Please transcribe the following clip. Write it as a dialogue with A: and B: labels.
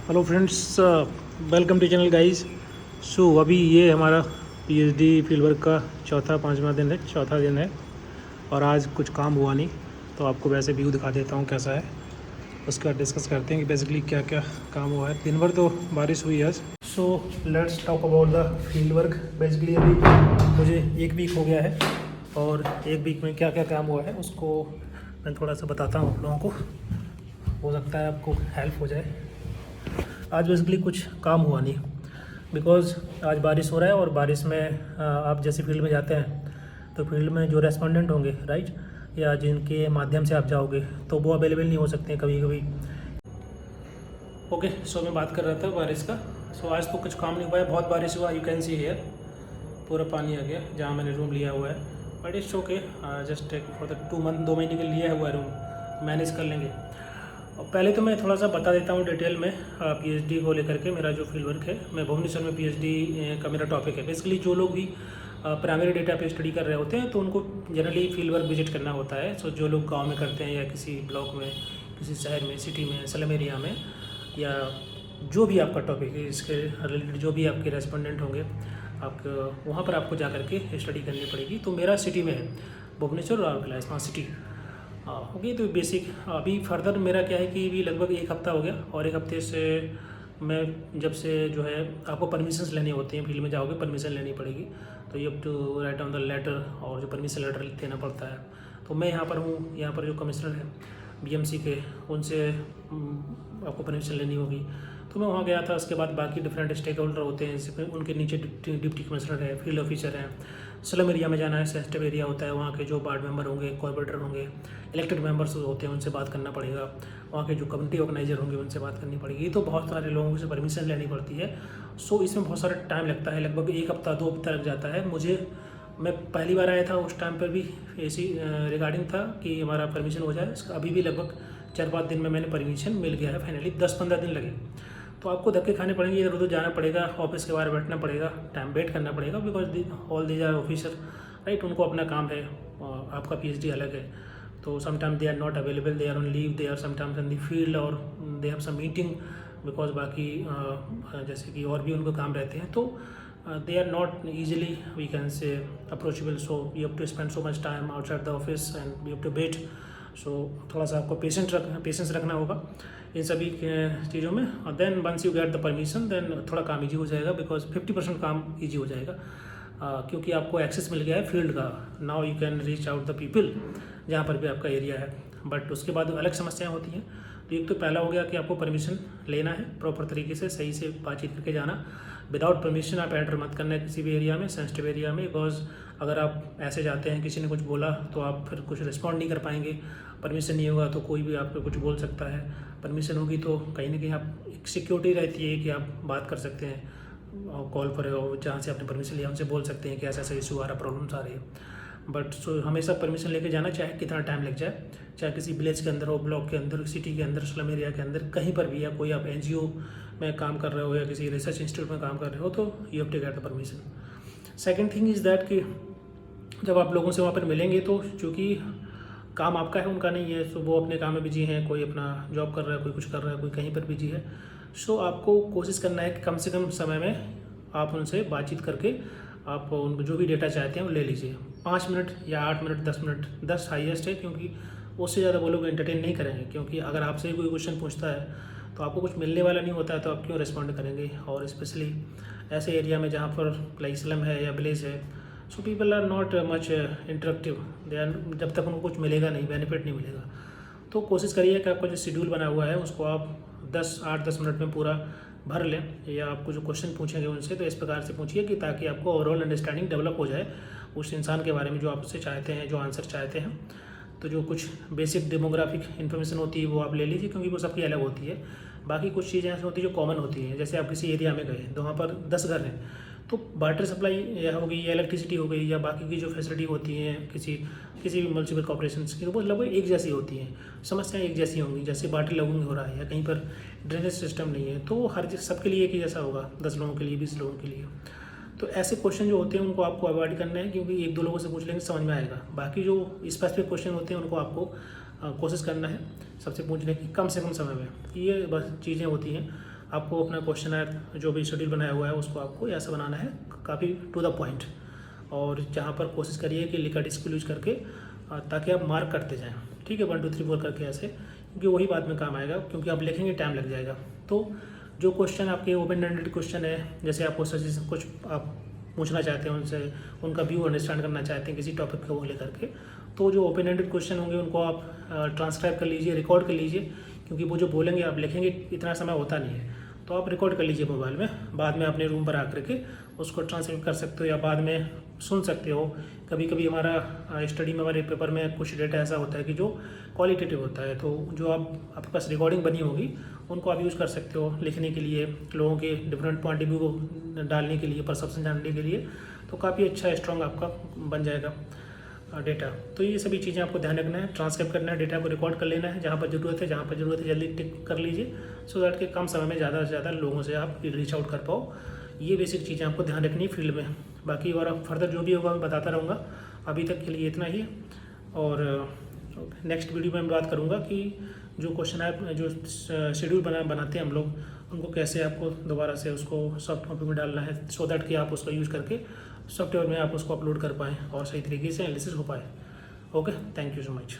A: Hello friends, welcome to channel guys. So अभी ये हमारा पीएचडी फील्ड वर्क का चौथा दिन है और आज कुछ काम हुआ नहीं, तो आपको वैसे व्यू दिखा देता हूँ कैसा है। उसका डिस्कस करते हैं कि बेसिकली क्या क्या काम हुआ है। दिन भर तो बारिश हुई है आज। So let's talk about the field work. Basically अभी मुझे 1 वीक हो गया है और 1 वीक में क्या क्या काम हुआ है उसको मैं थोड़ा सा बताता हूँ आप लोगों को, हो सकता है आपको हेल्प हो जाए। आज बेसिकली कुछ काम हुआ नहीं बिकॉज़ आज बारिश हो रहा है और बारिश में आप जैसे फील्ड में जाते हैं तो फील्ड में जो रेस्पोंडेंट होंगे राइट, या जिनके माध्यम से आप जाओगे तो वो अवेलेबल नहीं हो सकते हैं कभी कभी। ओके, सो मैं बात कर रहा था बारिश का। सो आज तो कुछ काम नहीं हुआ है, बहुत बारिश हुआ। यू कैन सी हियर पूरा पानी आ गया जहाँ मैंने रूम लिया हुआ है। But it's okay, just take for the 2 महीने के लिए लिया हुआ है रूम, मैनेज कर लेंगे। और पहले तो मैं थोड़ा सा बता देता हूँ डिटेल में पीएचडी को लेकर के। मेरा जो फील्ड वर्क है, मैं भुवनेश्वर में पीएचडी का मेरा टॉपिक है। बेसिकली जो लोग भी प्राइमरी डेटा पे स्टडी कर रहे होते हैं तो उनको जनरली फील्ड वर्क विजिट करना होता है। सो जो लोग गांव में करते हैं या किसी ब्लॉक में, किसी शहर में, सिटी में, स्लम एरिया में, या जो भी आपका टॉपिक है इसके रिलेटेड जो भी आपके रेस्पोंडेंट होंगे, आपको वहाँ पर आपको जा करके स्टडी करनी पड़ेगी। तो मेरा सिटी में है, Bhubaneswar Rourkela smart city. Okay, तो बेसिक अभी फर्दर मेरा क्या है कि भी लगभग 1 हफ्ता हो गया और 1 हफ्ते से मैं जब से जो है आपको परमिशंस लेनी होती हैं, फील्ड में जाओगे परमिशन लेनी पड़ेगी। तो you have to write on the letter, और जो परमिशन लेटर देना पड़ता है। तो मैं यहाँ पर हूँ, यहाँ पर जो कमिश्नर है बीएमसी के, उनसे आपको परमिशन लेनी होगी। तो मैं वहाँ गया था। उसके बाद बाकी डिफरेंट स्टेक होल्डर होते हैं, जैसे उनके नीचे डिप्टी कमिश्नर है, फील्ड ऑफिसर हैं। स्लम एरिया में जाना है, सेंसिटिव एरिया होता है, वहाँ के जो वार्ड मेंबर होंगे, कॉर्पोरेटर होंगे, इलेक्टेड मेंबर्स होते हैं, उनसे बात करना पड़ेगा। वहाँ के जो कम्युनिटी ऑर्गेनाइजर होंगे उनसे बात करनी पड़ेगी। तो बहुत सारे लोगों से परमिशन लेनी पड़ती है। सो इसमें बहुत सारा टाइम लगता है, लगभग 1 हफ्ता 2 हफ्ता लग जाता है मुझे। मैं पहली बार आया था, उस टाइम पर भी ऐसी रिगार्डिंग था कि हमारा परमिशन हो जाए। अभी भी लगभग 4-5 दिन में मैंने परमिशन मिल गया है फाइनली। 10-15 दिन लगे। तो आपको धक्के खाने पड़ेंगे, इधर उधर जाना पड़ेगा, ऑफिस के बाहर बैठना पड़ेगा, टाइम वेट करना पड़ेगा, because all these are officer right. उनको अपना काम है, आपका पीएचडी अलग है। तो sometimes they are not available, they are on leave, they are sometimes in the field, और they have some meeting because बाकी जैसे कि और भी उनको काम रहते हैं। तो they are not easily we can say approachable. So you have to spend so much time outside the office and you have to wait. So थोड़ा सा आपको पेशेंस रखना होगा इन सभी चीज़ों में। और then once you get the permission then थोड़ा काम ईजी हो जाएगा, बिकॉज 50% काम ईजी हो जाएगा। क्योंकि आपको एक्सेस मिल गया है फील्ड का। Now you can reach out the people जहाँ पर भी आपका एरिया है। बट उसके बाद अलग समस्याएं होती हैं। तो एक तो पहला हो गया कि आपको परमिशन लेना है प्रॉपर तरीके से, सही से बातचीत करके जाना। विदाउट परमिशन आप एंटर मत करना है किसी भी एरिया में, सेंसिटिव एरिया में, बिकॉज अगर आप ऐसे जाते हैं, किसी ने कुछ बोला तो आप फिर कुछ रिस्पॉन्ड नहीं कर पाएंगे। परमिशन नहीं होगा तो कोई भी आपको कुछ बोल सकता है। परमिशन होगी तो कहीं ना कहीं आप एक सिक्योरिटी रहती है कि आप बात कर सकते हैं कॉल पर, जहाँ से आपने परमिशन लिया उनसे बोल सकते हैं कि ऐसा ऐसा इशू आ रहा, प्रॉब्लम्स आ रही है। बट सो हमेशा परमिशन लेके जाना, चाहे कितना टाइम लग जाए, चाहे किसी विलेज के अंदर हो, ब्लॉक के अंदर, सिटी के अंदर, स्लम एरिया के अंदर, कहीं पर भी, या कोई आप एनजीओ में काम कर रहे हो या किसी रिसर्च इंस्टीट्यूट में काम कर रहे हो, तो you have to get the permission. Second thing is that कि जब आप लोगों से वहाँ पर मिलेंगे तो चूँकि काम आपका है, उनका नहीं है, तो वो अपने काम में बिजी हैं, कोई अपना जॉब कर रहा है, कोई कुछ कर रहा है, कोई कहीं पर बिजी है। सो आपको कोशिश करना है कि कम से कम समय में आप उनसे बातचीत करके आप उनको जो भी डेटा चाहते हैं वो ले लीजिए। 5 मिनट या 8 मिनट, 10 मिनट, 10 हाईएस्ट है, क्योंकि उससे ज़्यादा वो लोग एंटरटेन नहीं करेंगे। क्योंकि अगर आपसे कोई क्वेश्चन पूछता है तो आपको कुछ मिलने वाला नहीं होता है, तो आप क्यों रिस्पॉन्ड करेंगे। और स्पेशली ऐसे एरिया में जहाँ पर लाइक स्लम है या विलेज है, so people are not much interactive, they are, जब तक उनको कुछ मिलेगा नहीं, बेनिफिट नहीं मिलेगा। तो कोशिश करिए कि आपका जो शेड्यूल बना हुआ है उसको आप 8-10 मिनट में पूरा भर लें, या आपको जो क्वेश्चन पूछेंगे उनसे तो इस प्रकार से पूछिए कि ताकि आपको ओवरऑल अंडरस्टैंडिंग डेवलप हो जाए उस इंसान के बारे में जो आपसे चाहते हैं, जो आंसर चाहते हैं। तो जो कुछ बेसिक डेमोग्राफिक इन्फॉर्मेशन होती है वो आप ले लीजिए, क्योंकि वो सबकी अलग होती है। बाकी कुछ चीज़ें ऐसी होती है जो कॉमन होती हैं। जैसे आप किसी एरिया में गए तो वहाँ पर 10 घर हैं, तो वाटर सप्लाई हो गई या इलेक्ट्रिसिटी हो गई या बाकी की जो फैसिलिटी होती हैं किसी भी म्यूनसिपल कॉर्पोरेशन की, वो लगभग एक जैसी होती हैं। समस्याएं एक जैसी होंगी। जैसे वाटर लॉगिंग हो रहा है या कहीं पर ड्रेनेज सिस्टम नहीं है, तो हर सबके लिए एक ही जैसा होगा, 10 लोगों के लिए, 20 लोगों के लिए। तो ऐसे क्वेश्चन जो होते हैं उनको आपको अवॉइड करना है, क्योंकि 1-2 लोगों से पूछ लेंगे समझ में आएगा। बाकी जो स्पेसिफिक क्वेश्चन होते हैं उनको आपको कोशिश करना है सबसे पूछने की कम से कम समय में। ये बस चीज़ें होती हैं। आपको अपना क्वेश्चन जो भी शेड्यूल बनाया हुआ है उसको आपको ऐसा बनाना है, काफ़ी टू द पॉइंट, और जहाँ पर कोशिश करिए कि लिखा स्किल यूज करके ताकि आप मार्क करते जाएँ, ठीक है, 1 2 3 4 करके ऐसे, क्योंकि वही बाद में काम आएगा, क्योंकि आप लिखेंगे टाइम लग जाएगा। तो जो क्वेश्चन आपके ओपन एंडेड क्वेश्चन है, जैसे आपको सजेशन कुछ आप पूछना चाहते हैं उनसे, उनका व्यू अंडरस्टैंड करना चाहते हैं किसी टॉपिक को लेकर के, तो जो ओपन एंडेड क्वेश्चन होंगे उनको आप ट्रांसक्राइब कर लीजिए, रिकॉर्ड कर लीजिए, क्योंकि वो जो बोलेंगे आप लिखेंगे इतना समय होता नहीं है, तो आप रिकॉर्ड कर लीजिए मोबाइल में, बाद में अपने रूम पर आकर के उसको ट्रांसलेट कर सकते हो या बाद में सुन सकते हो। कभी कभी हमारा स्टडी में हमारे पेपर में कुछ डेटा ऐसा होता है कि जो क्वालिटेटिव होता है, तो जो आपके पास रिकॉर्डिंग बनी होगी उनको आप यूज़ कर सकते हो लिखने के लिए, लोगों के डिफरेंट पॉइंट ऑफ व्यू को डालने के लिए, परसेप्शन जानने के लिए, तो काफ़ी अच्छा स्ट्रॉन्ग आपका बन जाएगा डेटा। तो ये सभी चीज़ें आपको ध्यान रखना है, ट्रांसक्राइब करना है, डेटा को रिकॉर्ड कर लेना है, जहाँ पर ज़रूरत है जल्दी टिक कर लीजिए, सो दैट कि कम समय में ज़्यादा से ज़्यादा लोगों से आप रीच आउट कर पाओ। ये बेसिक चीज़ें आपको ध्यान रखनी है फील्ड में। बाकी और फर्दर जो भी होगा मैं बताता रहूँगा, अभी तक के लिए इतना ही है, और नेक्स्ट वीडियो में मैं बात करूँगा कि जो क्वेश्चन है, जो शेड्यूल बनाते हैं हम लोग, उनको कैसे आपको दोबारा से उसको सॉफ्ट कॉपी में डालना है, सो दैट कि आप उसका यूज़ करके सॉफ्टवेयर में आप उसको अपलोड कर पाएँ और सही तरीके से एनालिसिस हो पाए। Okay, thank you so much.